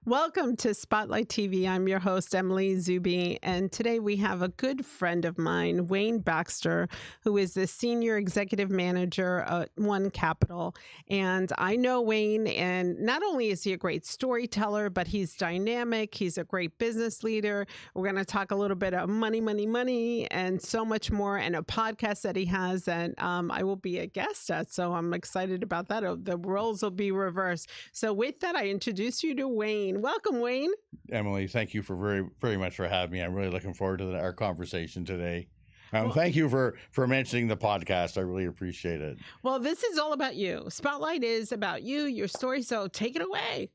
Welcome to Spotlight TV. I'm your host, Emily Zubi, and today we have a good friend of mine, Wayne Baxter, who is the Senior Executive Manager at One Capital. And I know Wayne, and not only is he a great storyteller, but he's dynamic. He's a great business leader. We're going to talk a little bit of money, and so much more, and a podcast that he has that I will be a guest at. So I'm excited about that. The roles will be reversed. So with that, I introduce you to Wayne. Welcome, Wayne. Emily, thank you for very much for having me. I'm really looking forward to our conversation today. Well, thank you for mentioning the podcast. I really appreciate it. Well, this is all about you. Spotlight is about you, your story. So take it away.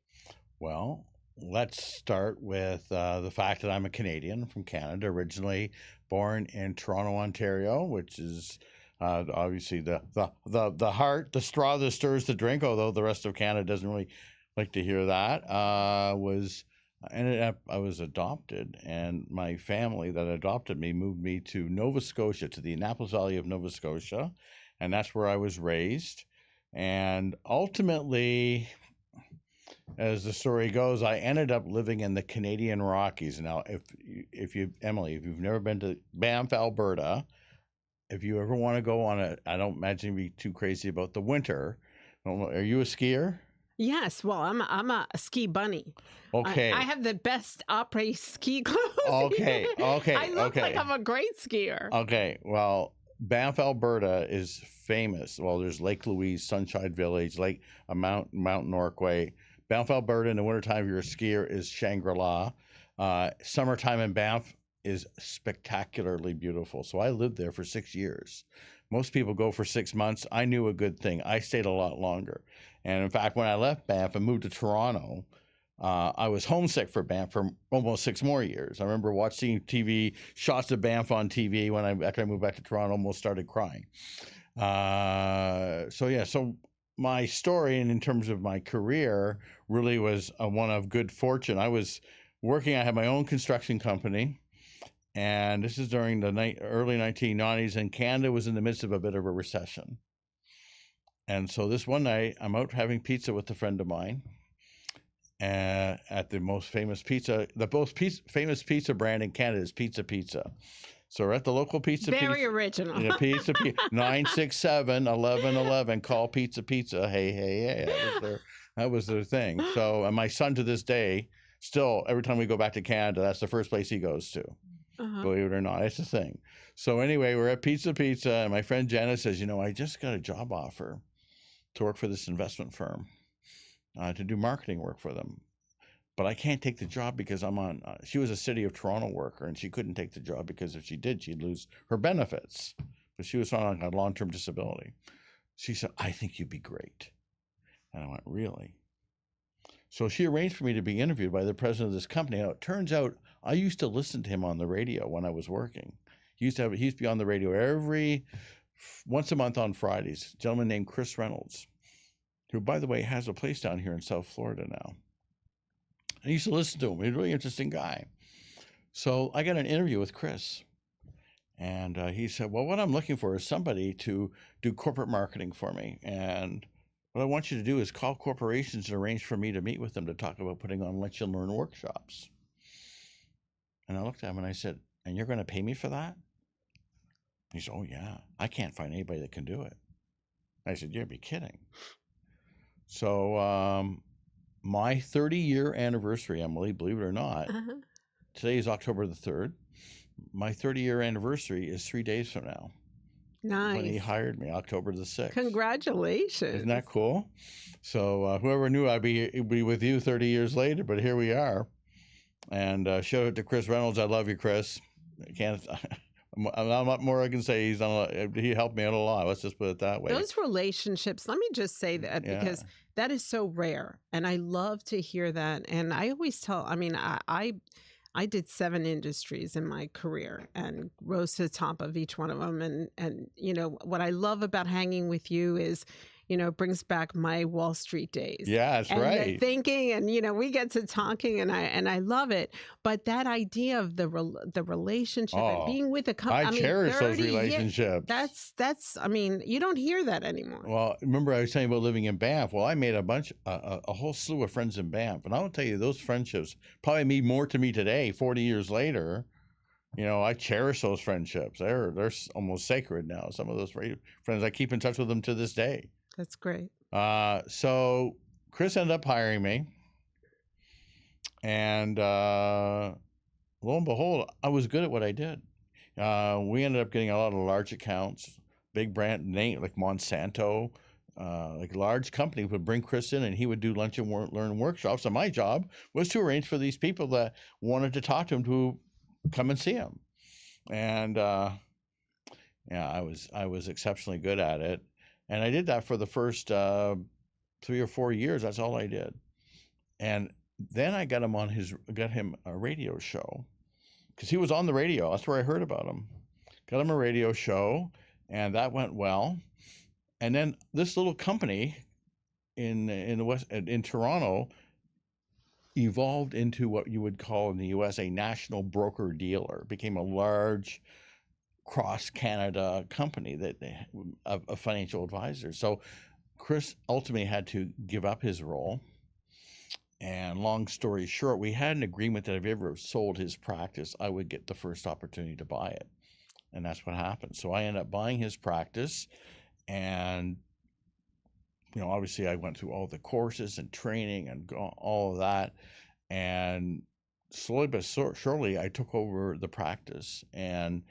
Well, let's start with the fact that I'm a Canadian from Canada, originally born in Toronto, Ontario, which is obviously the heart, the straw that stirs the drink, although the rest of Canada doesn't really like to hear that. I was adopted, and my family that adopted me moved me to Nova Scotia, to the Annapolis Valley of Nova Scotia, and that's where I was raised. And ultimately, as the story goes, I ended up living in the Canadian Rockies. Now, if you've never been to Banff, Alberta, if you ever want to go on I don't imagine you'd be too crazy about the winter. Are you a skier? Yes, well, I'm a ski bunny. Okay. I have the best après ski clothes. Okay. I look like I'm a great skier. Okay. Well, Banff, Alberta is famous. Well, there's Lake Louise, Sunshine Village, Mount Norquay. Banff, Alberta in the wintertime, if you're a skier, is Shangri-La. Summertime in Banff is spectacularly beautiful. So I lived there for 6 years. Most people go for 6 months. I knew a good thing. I stayed a lot longer. And in fact, when I left Banff and moved to Toronto, I was homesick for Banff for almost 6 more years. I remember watching TV, shots of Banff on TV after I moved back to Toronto, almost started crying. So my story, and in terms of my career, really was one of good fortune. I had my own construction company. And this is during the early 1990s, and Canada was in the midst of a bit of a recession. And so this one night, I'm out having pizza with a friend of mine at the most famous pizza brand in Canada is Pizza Pizza. So we're at the local Pizza Very original. Pizza 967-1111. Call Pizza Pizza. Hey. That was their thing. So, and my son to this day, still, every time we go back to Canada, that's the first place he goes to. Uh-huh. Believe it or not, it's a thing. So anyway, we're at Pizza, and my friend Janet says, I just got a job offer to work for this investment firm, to do marketing work for them. But I can't take the job because she was a City of Toronto worker, and she couldn't take the job because if she did, she'd lose her benefits. But she was on a long-term disability. She said, I think you'd be great. And I went, really? So she arranged for me to be interviewed by the president of this company. Now, it turns out I used to listen to him on the radio when I was working. He used to be on the radio once a month on Fridays. A gentleman named Chris Reynolds, who, by the way, has a place down here in South Florida now. I used to listen to him. He's a really interesting guy. So I got an interview with Chris. And he said, well, what I'm looking for is somebody to do corporate marketing for me. And what I want you to do is call corporations and arrange for me to meet with them to talk about putting on Lunch and Learn workshops. And I looked at him and I said, and you're going to pay me for that? He said, oh, yeah. I can't find anybody that can do it. I said, you'd be kidding. So my 30-year anniversary, Emily, believe it or not, today is October the 3rd. My 30-year anniversary is 3 days from now. Nice. When he hired me, October the 6th. Congratulations. Isn't that cool? So whoever knew I'd be with you 30 years later, but here we are. And shout out to Chris Reynolds. I love you, Chris. Not much more I can say. He helped me out a lot. Let's just put it that way. Those relationships, let me just say that because that is so rare. And I love to hear that. And I always tell, I did 7 industries in my career and rose to the top of each one of them. And what I love about hanging with you is, it brings back my Wall Street days. Yeah, that's And the right. thinking, and we get to talking, and I love it. But that idea of the relationship and Oh, being with a I I mean, cherish those 30 years, relationships. that's I mean, you don't hear that anymore. Well, remember I was saying about living in Banff? Well, I made a whole slew of friends in Banff. And I'll tell you, those friendships probably mean more to me today, 40 years later. I cherish those friendships. They're almost sacred now. Some of those friends, I keep in touch with them to this day. That's great. So Chris ended up hiring me. And lo and behold, I was good at what I did. We ended up getting a lot of large accounts, big brand name like Monsanto, like a large company would bring Chris in and he would do lunch and learn workshops. And my job was to arrange for these people that wanted to talk to him to come and see him. And I was exceptionally good at it. And I did that for the first 3 or 4 years. That's all I did. And then I got him a radio show because he was on the radio. That's where I heard about him. Got him a radio show, and that went well. And then this little company in the West, in Toronto, evolved into what you would call in the U.S. a national broker dealer. Became a large cross Canada company of financial advisors. So Chris ultimately had to give up his role. And long story short, we had an agreement that if he ever sold his practice, I would get the first opportunity to buy it. And that's what happened. So I ended up buying his practice. And, obviously I went through all the courses and training and all of that. And slowly but surely, I took over the practice. And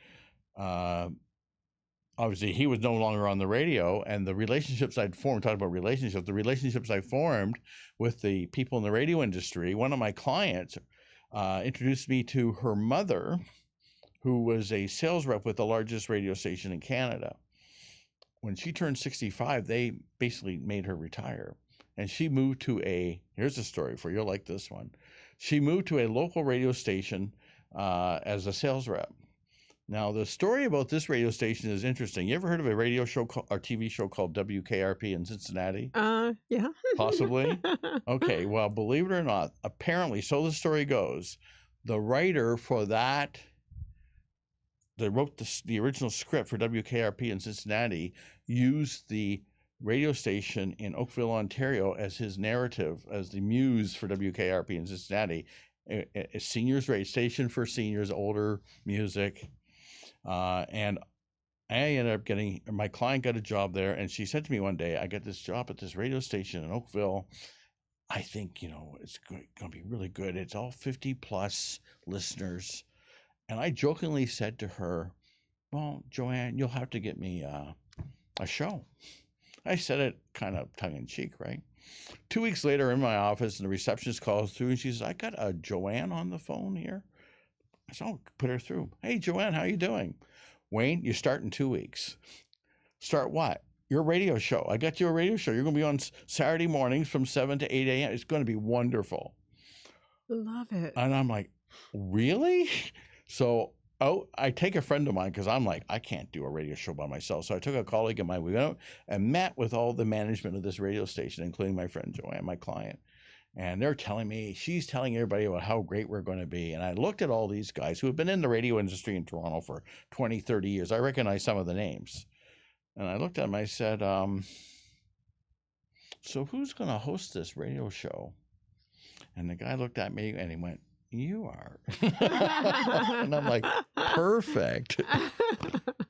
obviously he was no longer on the radio, and the relationships I'd formed, talking about relationships, the relationships I formed with the people in the radio industry. One of my clients introduced me to her mother, who was a sales rep with the largest radio station in Canada. When she turned 65, they basically made her retire. And she moved to here's a story for you, you'll like this one. She moved to a local radio station as a sales rep. Now, the story about this radio station is interesting. You ever heard of a radio show or TV show called WKRP in Cincinnati? Yeah. Possibly? Okay, well, believe it or not, apparently, so the story goes, the writer for that, that wrote the original script for WKRP in Cincinnati, used the radio station in Oakville, Ontario as his narrative, as the muse for WKRP in Cincinnati, a seniors radio station for seniors, older music. And I ended up my client got a job there, and she said to me one day, I got this job at this radio station in Oakville. I think, it's going to be really good. It's all 50 plus listeners. And I jokingly said to her, well, Joanne, you'll have to get me a show. I said it kind of tongue in cheek, right? 2 weeks later in my office, and the receptionist calls through and she says, I got a Joanne on the phone here. I said, I'll put her through. Hey, Joanne, how you doing? Wayne, you start in 2 weeks. Start what? Your radio show. I got you a radio show. You're going to be on Saturday mornings from 7 to 8 a.m. It's going to be wonderful. Love it. And I'm like, really? So I take a friend of mine because I'm like, I can't do a radio show by myself. So I took a colleague of mine. We went out and met with all the management of this radio station, including my friend Joanne, my client. And they're telling me, she's telling everybody about how great we're going to be. And I looked at all these guys who have been in the radio industry in Toronto for 20, 30 years. I recognize some of the names. And I looked at them, I said, so who's going to host this radio show? And the guy looked at me and he went, you are. And I'm like, perfect.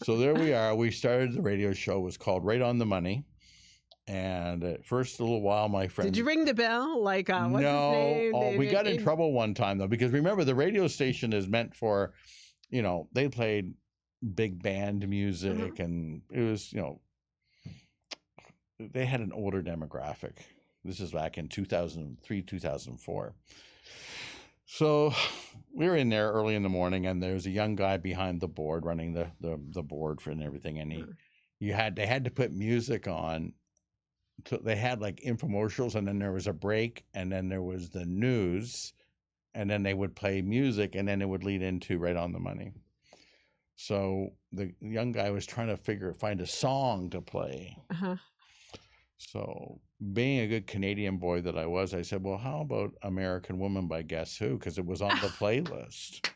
So there we are. We started the radio show. It was called Right on the Money. And at first, a little while, my friend. Did you ring the bell? Like, what's his name? Oh, we got in trouble one time, though, because remember, the radio station is meant for, they played big band music, and it was, they had an older demographic. This is back in 2003, 2004. So we were in there early in the morning, and there was a young guy behind the board running the board for and everything, and they had to put music on. So they had like infomercials, and then there was a break, and then there was the news, and then they would play music, and then it would lead into Right on the Money. So the young guy was trying to find a song to play. So, being a good Canadian boy that I was, I said, well, how about American Woman by Guess Who? Because it was on the playlist.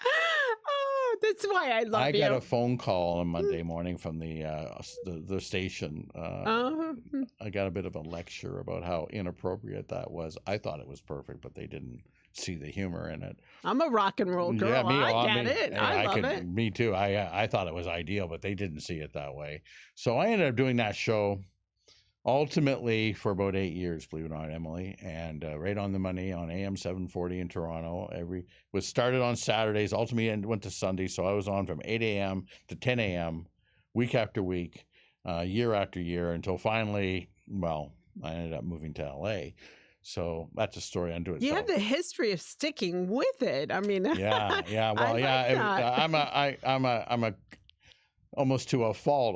Oh, that's why I I love got a you. phone call on Monday morning from the station. Oh, I got a bit of a lecture about how inappropriate that was. I thought it was perfect, but they didn't see the humor in it. I'm a rock and roll Yeah, girl. I get it. Hey, I I love could, it. me too. I thought it was ideal, but they didn't see it that way. So I ended up doing that show ultimately for about 8 years, believe it or not, Emily, and right on the money on AM 740 in Toronto. Was started on Saturdays, ultimately and went to Sunday. So I was on from 8 a.m. to 10 a.m. week after week, year after year, until finally, well, I ended up moving to LA. So that's a story unto You have itself. the history of sticking with it. I mean, Yeah, yeah. I Well, like yeah. that. I'm a almost to a fault.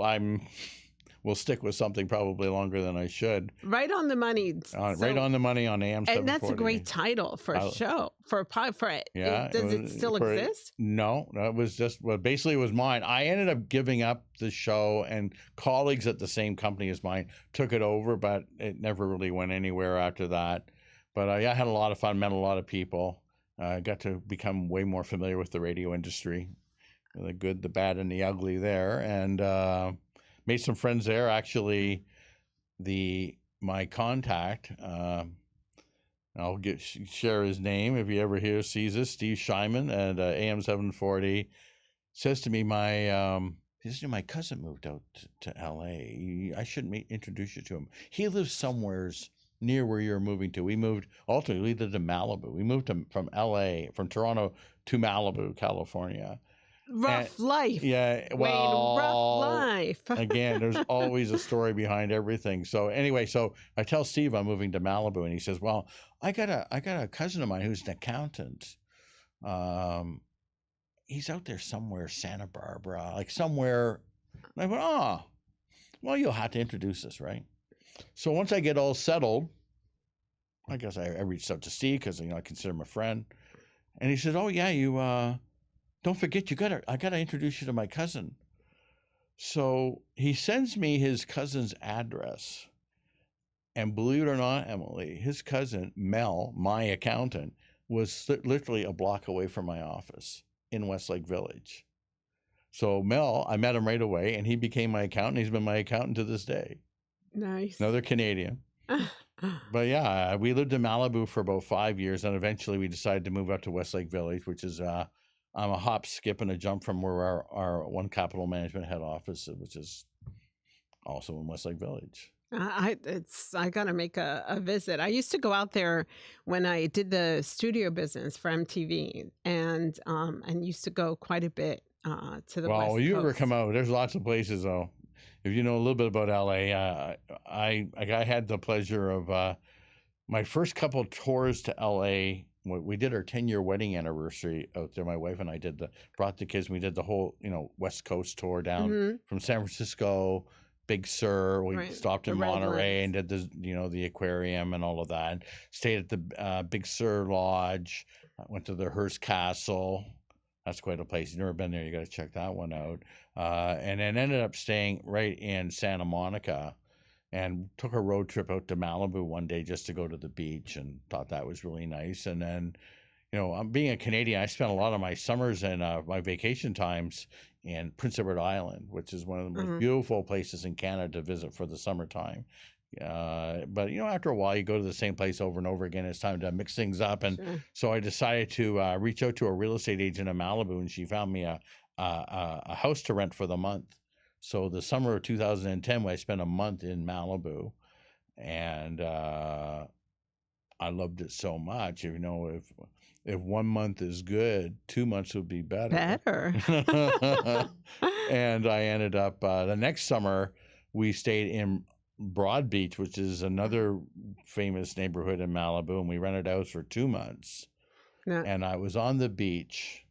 Will stick with something probably longer than I should. Right on the money. Right on the money on AM 740. And that's a great title for a show, for it. Yeah. Does it still exist? No, it was just, well, basically it was mine. I ended up giving up the show, and colleagues at the same company as mine took it over, but it never really went anywhere after that. But I had a lot of fun, met a lot of people. Got to become way more familiar with the radio industry, the good, the bad, and the ugly there, and made some friends there. Actually, my contact, I'll share his name if he ever sees this. Steve Shyman at AM 740 says to me, my cousin moved out to LA. I should introduce you to him. He lives somewheres near where you're moving to. Ultimately, we lived in Malibu. We moved from LA, from Toronto to Malibu, California. Rough life. Yeah, Wayne, rough life. Again, there's always a story behind everything. So anyway, so I tell Steve I'm moving to Malibu, and he says, well, I got a cousin of mine who's an accountant. He's out there somewhere, Santa Barbara, like somewhere. And I went, oh, well, you'll have to introduce us, right? So once I get all settled, I guess I reached out to Steve because I consider him a friend, and he said, oh yeah, you don't forget, I gotta introduce you to my cousin. So he sends me his cousin's address, and believe it or not, Emily, his cousin Mel, my accountant, was literally a block away from my office in Westlake Village. So Mel, I met him right away, and he became my accountant. He's been my accountant to this day. Nice. Another Canadian. But yeah, we lived in Malibu for about 5 years, and eventually we decided to move up to Westlake Village, which is I'm a hop, skip, and a jump from where our One Capital Management head office, which is also in Westlake Village. I gotta make a visit. I used to go out there when I did the studio business for MTV, and used to go quite a bit to the West Coast. Well, you ever come out? There's lots of places though. If you know a little bit about LA, I had the pleasure of my first couple tours to LA. We did our 10-year wedding anniversary out there. My wife and I brought the kids, and we did the whole, West Coast tour down from San Francisco, Big Sur. We stopped in Monterey and did the aquarium and all of that. And stayed at the Big Sur Lodge. Went to the Hearst Castle. That's quite a place. You've never been there, you got to check that one out. And then ended up staying right in Santa Monica, and took a road trip out to Malibu one day just to go to the beach, and thought that was really nice. And then, I'm being a Canadian, I spent a lot of my summers and my vacation times in Prince Edward Island, which is one of the most beautiful places in Canada to visit for the summertime. But after a while, you go to the same place over and over again. It's time to mix things up, and so I decided to reach out to a real estate agent in Malibu, and she found me a house to rent for the month. So the summer of 2010, I spent a month in Malibu, and I loved it so much. If 1 month is good, 2 months would be better. And I ended up the next summer, we stayed in Broad Beach, which is another famous neighborhood in Malibu, and we rented a house for 2 months. And I was on the beach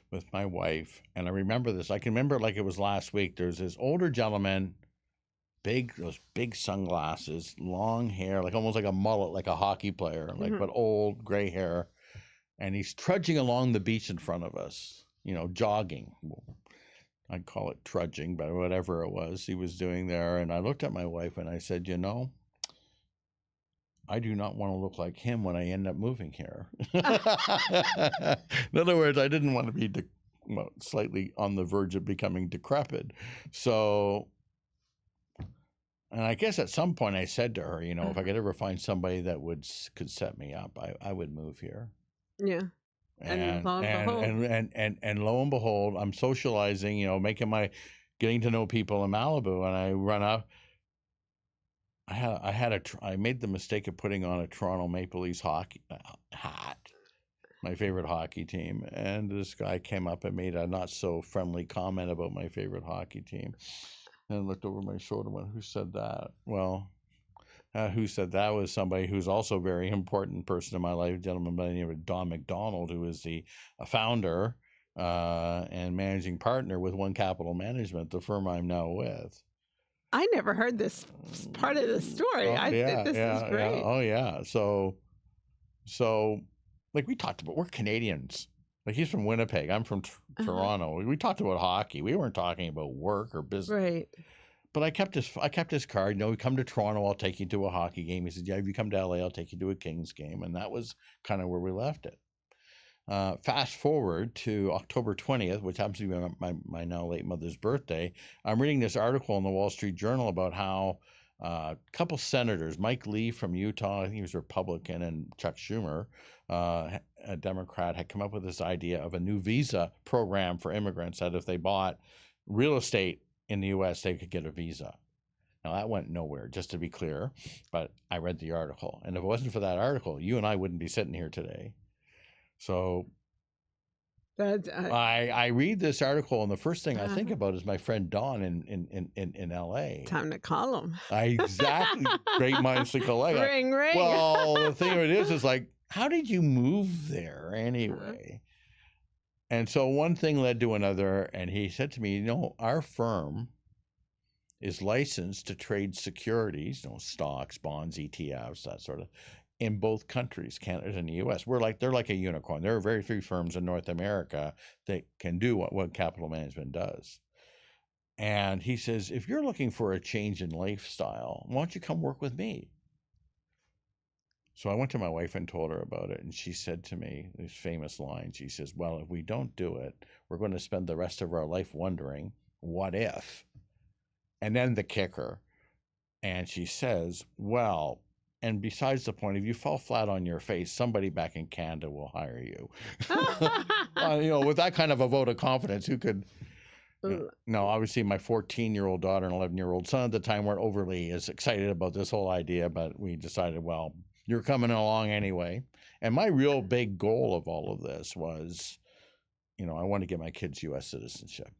with my wife, and I remember this. I can remember it like it was last week. There's this older gentleman, those big sunglasses, long hair, like almost like a mullet, like a hockey player, but old, gray hair. And he's trudging along the beach in front of us, jogging. I'd call it trudging, but whatever it was he was doing there. And I looked at my wife and I said, you know, I do not want to look like him when I end up moving here. In other words, I didn't want to be slightly on the verge of becoming decrepit. So, and I guess at some point I said to her, you know, if I could ever find somebody that could set me up, I would move here. Yeah. And lo and behold. And lo and behold, I'm socializing, you know, getting to know people in Malibu, and I run up. I made the mistake of putting on a Toronto Maple Leafs hockey hat, my favorite hockey team, and this guy came up and made a not so friendly comment about my favorite hockey team, and I looked over my shoulder and went, "Who said that?" Well, who said that was somebody who's also a very important person in my life, a gentleman by the name of Don McDonald, who is the founder and managing partner with One Capital Management, the firm I'm now with. I never heard this part of the story. Oh, I think this is great. Yeah. Oh, yeah. So, like we talked about, we're Canadians. Like he's from Winnipeg. I'm from Toronto. We talked about hockey. We weren't talking about work or business. Right. But I kept his card. You know, we come to Toronto, I'll take you to a hockey game. He said, yeah, if you come to LA, I'll take you to a Kings game. And that was kind of where we left it. Fast forward to October 20th, which happens to be my now late mother's birthday. I'm reading this article in the Wall Street Journal about how a couple senators, Mike Lee from Utah, I think he was Republican, and Chuck Schumer, a Democrat, had come up with this idea of a new visa program for immigrants that if they bought real estate in the U.S., they could get a visa. Now, that went nowhere, just to be clear, but I read the article. And if it wasn't for that article, you and I wouldn't be sitting here today. So I read this article, and the first thing I think about is my friend Don in L.A. Time to call him. Exactly. Great minds think alike. Ring, ring. Well, the thing of it is like, how did you move there anyway? And so one thing led to another, and he said to me, you know, our firm is licensed to trade securities, you know, stocks, bonds, ETFs, that sort of, in both countries, Canada and the U.S. They're like a unicorn. There are very few firms in North America that can do what Capital Management does. And he says, if you're looking for a change in lifestyle, why don't you come work with me? So I went to my wife and told her about it, and she said to me these famous lines. She says, well, if we don't do it, we're going to spend the rest of our life wondering, what if? And then the kicker. And she says, well, and besides the point, if you fall flat on your face, somebody back in Canada will hire you. You know, with that kind of a vote of confidence, who could... No, obviously my 14-year-old daughter and 11-year-old son at the time weren't overly as excited about this whole idea, but we decided, well, you're coming along anyway. And my real big goal of all of this was, you know, I want to get my kids U.S. citizenship.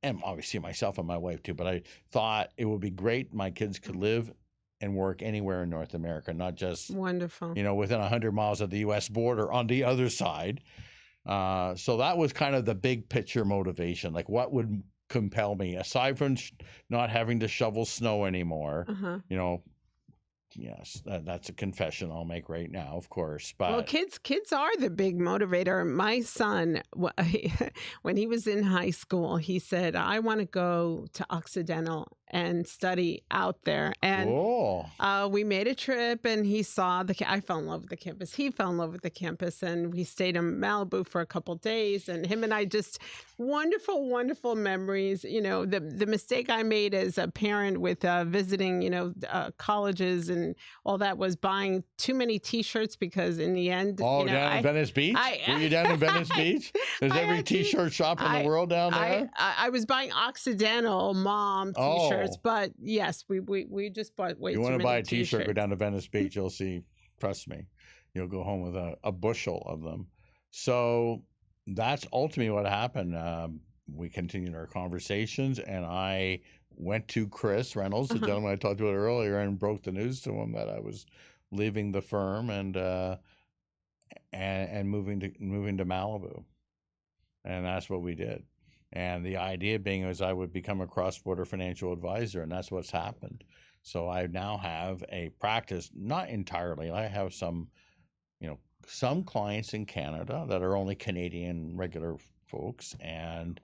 And obviously myself and my wife too, but I thought it would be great my kids could live and work anywhere in North America, not just, wonderful, you know, within 100 miles of the U.S. border on the other side. So that was kind of the big picture motivation. Like, what would compel me, aside from not having to shovel snow anymore, you know, yes, that's a confession I'll make right now, of course. But well, kids are the big motivator. My son, when he was in high school, he said, I want to go to Occidental and study out there. And we made a trip, and he saw I fell in love with the campus. He fell in love with the campus, and we stayed in Malibu for a couple of days, and him and I just wonderful, wonderful memories. You know, the mistake I made as a parent with visiting, you know, colleges and all that was buying too many T-shirts, because in the end, down in Venice Beach? Were you down in Venice Beach? There's every T-shirt shop in the world down there. I was buying Occidental mom T-shirts. But yes, we just bought way too many. You want to buy a T-shirt, go down to Venice Beach. You'll see, trust me, you'll go home with a bushel of them. So that's ultimately what happened. We continued our conversations, and I went to Chris Reynolds, the gentleman I talked about earlier, and broke the news to him that I was leaving the firm and moving to Malibu, and that's what we did. And the idea being is I would become a cross-border financial advisor, and that's what's happened. So I now have a practice, not entirely. I have some clients in Canada that are only Canadian regular folks, and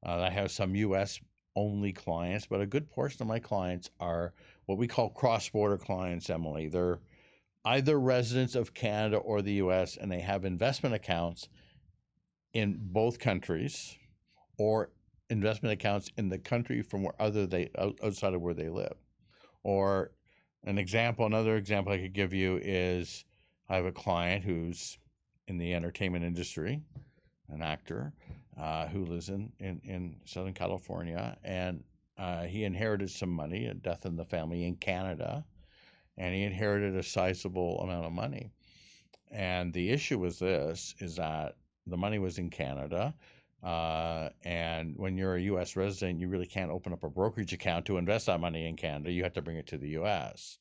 I have some U.S. only clients, but a good portion of my clients are what we call cross-border clients, Emily. They're either residents of Canada or the U.S., and they have investment accounts in both countries, or investment accounts in the country from where outside of where they live. Or another example I could give you is I have a client who's in the entertainment industry, an actor who lives in Southern California, and he inherited some money, a death in the family in Canada, and he inherited a sizable amount of money. And the issue was is that the money was in Canada, and when you're a U.S. resident, you really can't open up a brokerage account to invest that money in Canada. You have to bring it to the U.S.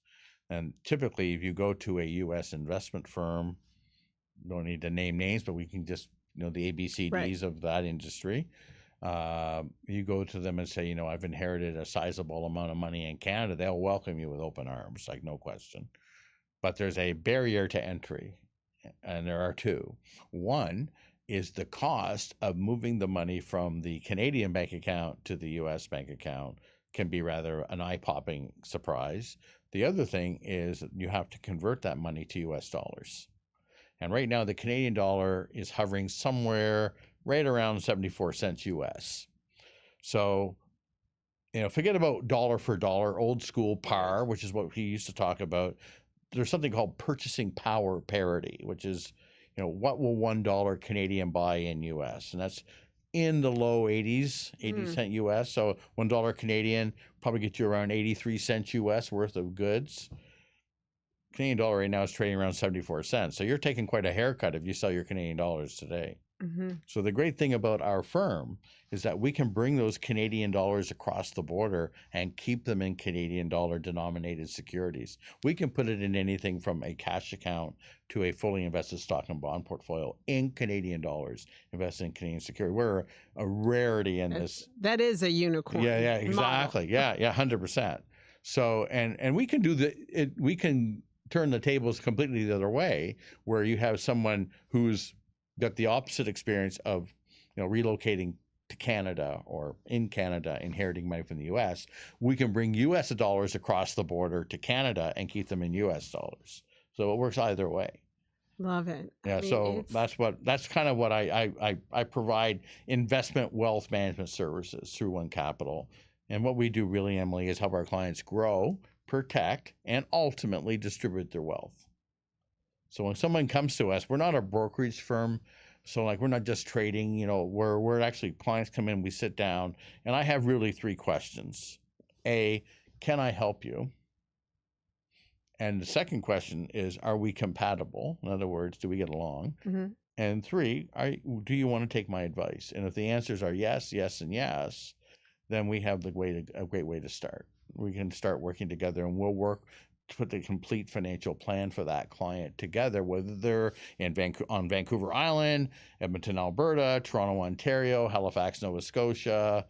And typically, if you go to a U.S. investment firm, don't need to name names, but we can just, the ABCDs Right. of that industry. You go to them and say, I've inherited a sizable amount of money in Canada. They'll welcome you with open arms, like no question. But there's a barrier to entry, and there are two. One is the cost of moving the money from the Canadian bank account to the U.S. bank account can be rather an eye-popping surprise. The other thing is you have to convert that money to U.S. dollars. And right now, the Canadian dollar is hovering somewhere right around 74 cents US. So, forget about dollar for dollar, old school par, which is what he used to talk about. There's something called purchasing power parity, which is, what will $1 Canadian buy in US? And that's in the low 80s, 80 cent US. So $1 Canadian probably gets you around 83 cents US worth of goods. Canadian dollar right now is trading around 74 cents. So you're taking quite a haircut if you sell your Canadian dollars today. Mm-hmm. So the great thing about our firm is that we can bring those Canadian dollars across the border and keep them in Canadian dollar denominated securities. We can put it in anything from a cash account to a fully invested stock and bond portfolio in Canadian dollars, invested in Canadian security. We're a rarity in this. That is a unicorn. Yeah, exactly. Model. Yeah, 100%. So, and we can we can turn the tables completely the other way, where you have someone who's got the opposite experience of, relocating to Canada or in Canada, inheriting money from the U.S. We can bring U.S. dollars across the border to Canada and keep them in U.S. dollars. So it works either way. Love it. Yeah, so that's kind of what I provide investment wealth management services through One Capital. And what we do really, Emily, is help our clients grow, protect, and ultimately distribute their wealth. So when someone comes to us, we're not a brokerage firm. So we're not just trading, we're actually, clients come in, we sit down, and I have really three questions. A, can I help you? And the second question is, are we compatible? In other words, do we get along? Mm-hmm. And three, do you want to take my advice? And if the answers are yes, yes, and yes, then we have a great way to start. We can start working together, and we'll work to put the complete financial plan for that client together, whether they're on Vancouver Island, Edmonton, Alberta, Toronto, Ontario, Halifax, Nova Scotia,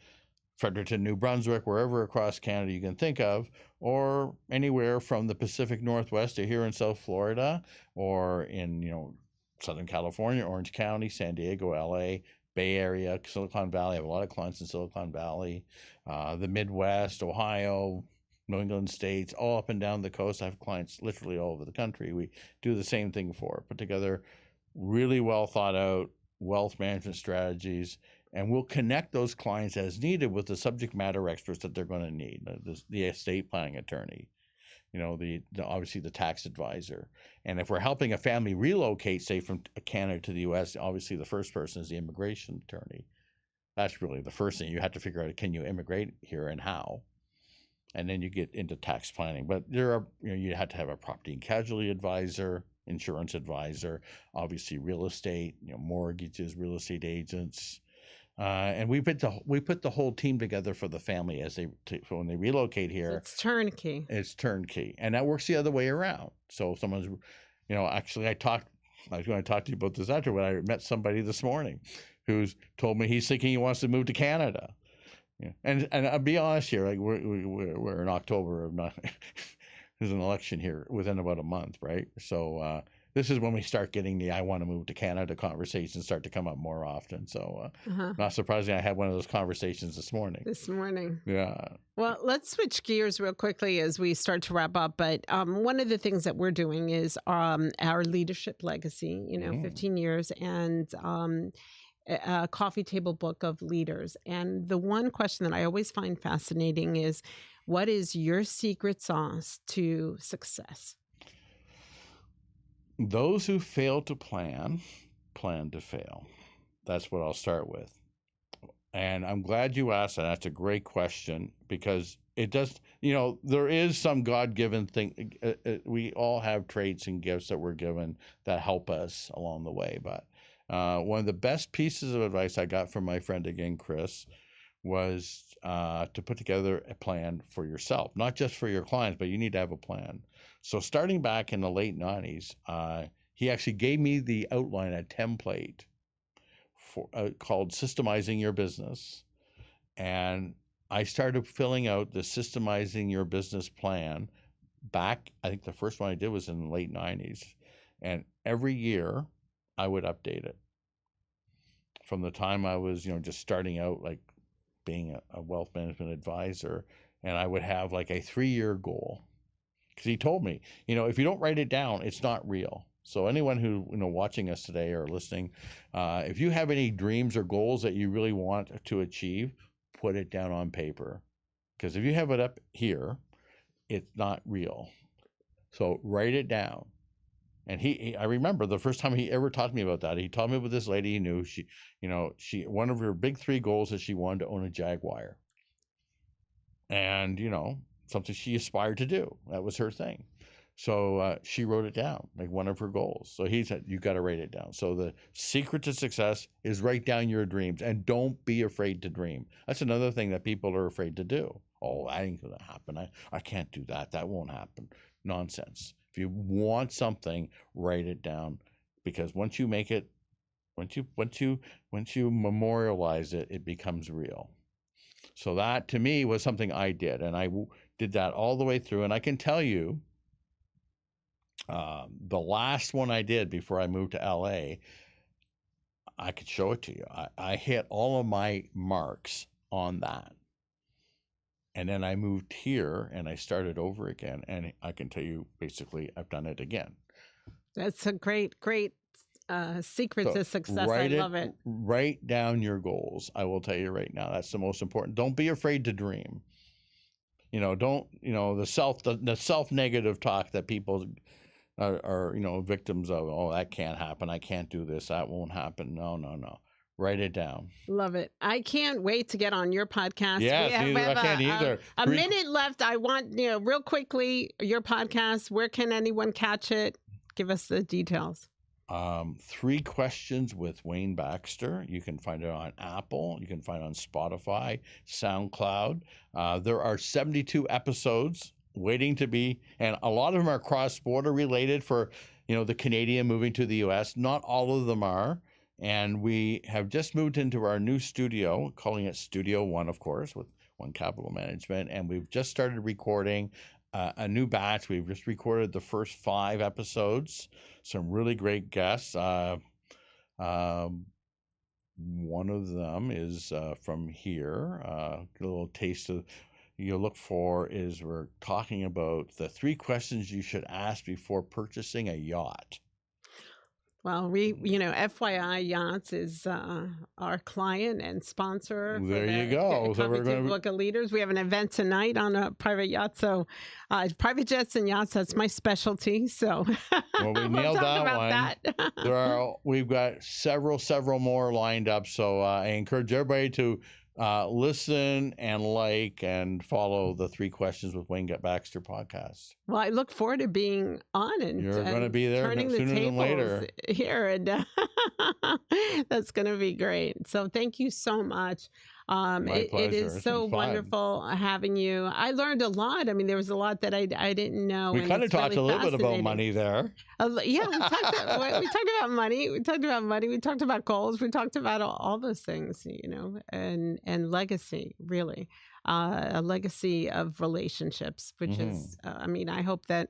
Fredericton, New Brunswick, wherever across Canada you can think of, or anywhere from the Pacific Northwest to here in South Florida, or in Southern California, Orange County, San Diego, LA, Bay Area, Silicon Valley. I have a lot of clients in Silicon Valley, the Midwest, Ohio, New England states, all up and down the coast. I have clients literally all over the country. We do the same thing put together really well thought out wealth management strategies, and we'll connect those clients as needed with the subject matter experts that they're going to need, the estate planning attorney, obviously the tax advisor. And if we're helping a family relocate, say from Canada to the U.S., obviously the first person is the immigration attorney. That's really the first thing you have to figure out: can you immigrate here and how? And then you get into tax planning. But there are, you have to have a property and casualty advisor, insurance advisor, obviously real estate, mortgages, real estate agents. And we put the whole team together for the family when they relocate here. So it's turnkey. It's turnkey, and that works the other way around. So if someone's, actually, I was going to talk to you about this after, when I met somebody this morning who's told me he's thinking he wants to move to Canada. Yeah. And I'll be honest here, we're in October of not. There's an election here within about a month, right? So this is when we start getting the I want to move to Canada conversations start to come up more often. So not surprising, I had one of those conversations this morning. This morning. Yeah. Well, let's switch gears real quickly as we start to wrap up. But one of the things that we're doing is our leadership legacy, 15 years, and a coffee table book of leaders. And the one question that I always find fascinating is, what is your secret sauce to success? Those who fail to plan to fail. That's what I'll start with. And I'm glad you asked that. That's a great question, because it does, there is some God-given thing. We all have traits and gifts that we're given that help us along the way. But one of the best pieces of advice I got from my friend again, Chris, was to put together a plan for yourself, not just for your clients, but you need to have a plan. So starting back in the late 90s, he actually gave me the outline, a template called Systemizing Your Business. And I started filling out the Systemizing Your Business plan back, I think the first one I did was in the late 90s. And every year I would update it. From the time I was, just starting out, like being a wealth management advisor, and I would have like a 3-year goal. Because he told me, if you don't write it down, it's not real. So anyone who, watching us today or listening, if you have any dreams or goals that you really want to achieve, put it down on paper. Because if you have it up here, it's not real. So write it down. And I remember the first time he ever taught me about that, he taught me about this lady he knew. She, one of her big 3 goals is she wanted to own a Jaguar. And, something she aspired to do. That was her thing. So she wrote it down, like one of her goals. So he said, you got to write it down. So the secret to success is write down your dreams, and don't be afraid to dream. That's another thing that people are afraid to do. Oh, that ain't going to happen. I can't do that. That won't happen. Nonsense. If you want something, write it down, because once you make it, once you memorialize it, it becomes real. So that to me was something I did, and I did that all the way through. And I can tell you, the last one I did before I moved to LA, I could show it to you. I hit all of my marks on that. And then I moved here and I started over again. And I can tell you, basically, I've done it again. That's a great secret to success. I love it. Write down your goals. I will tell you right now, that's the most important. Don't be afraid to dream. Don't, the self-negative talk that people are victims of. Oh, that can't happen. I can't do this. That won't happen. No. Write it down. Love it. I can't wait to get on your podcast. Yes, I can't either. A minute left. I want, real quickly, your podcast. Where can anyone catch it? Give us the details. 3 Questions with Wayne Baxter. You can find it on Apple. You can find it on Spotify, SoundCloud. There are 72 episodes waiting to be, and a lot of them are cross-border related for, the Canadian moving to the U.S. Not all of them are. And we have just moved into our new studio, calling it Studio One, of course, with One Capital Management. And we've just started recording a new batch. We've just recorded the first 5 episodes. Some really great guests. One of them is from here. A little taste of you'll look for is we're talking about the 3 questions you should ask before purchasing a yacht. Well, FYI Yachts is our client and sponsor. There you go. So we're going to look at leaders. We have an event tonight on a private yacht. So private jets and yachts, that's my specialty. So well, we nailed that one. We've got several more lined up. So I encourage everybody to listen and like and follow the 3 Questions with Wayne Baxter podcast. Well, I look forward to being on and you're going to be there sooner than later here, and that's going to be great. So thank you so much. My pleasure. It is so wonderful having you. I learned a lot. I mean, there was a lot that I didn't know. We kind of talked a little bit about money there. Yeah, we talked about money. We talked about money. We talked about goals. We talked about all those things, and legacy, really. a legacy of relationships, which Hmm. is, I mean, I hope that,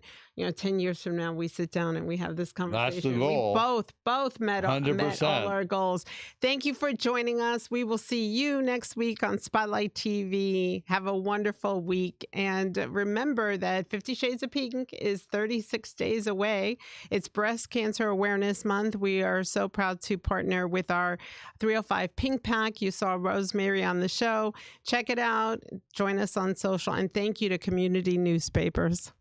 10 years from now we sit down and we have this That's the conversation. We goal. both met all 100%. our goals. Thank you for joining us. We will see you next week on Spotlight TV. Have a wonderful week. And remember that 50 Shades of Pink is 36 days away. It's Breast Cancer Awareness Month. We are so proud to partner with our 305 Pink Pack. You saw Rosemary on the show. Check it out. Join us on social. And thank you to Community Newspapers.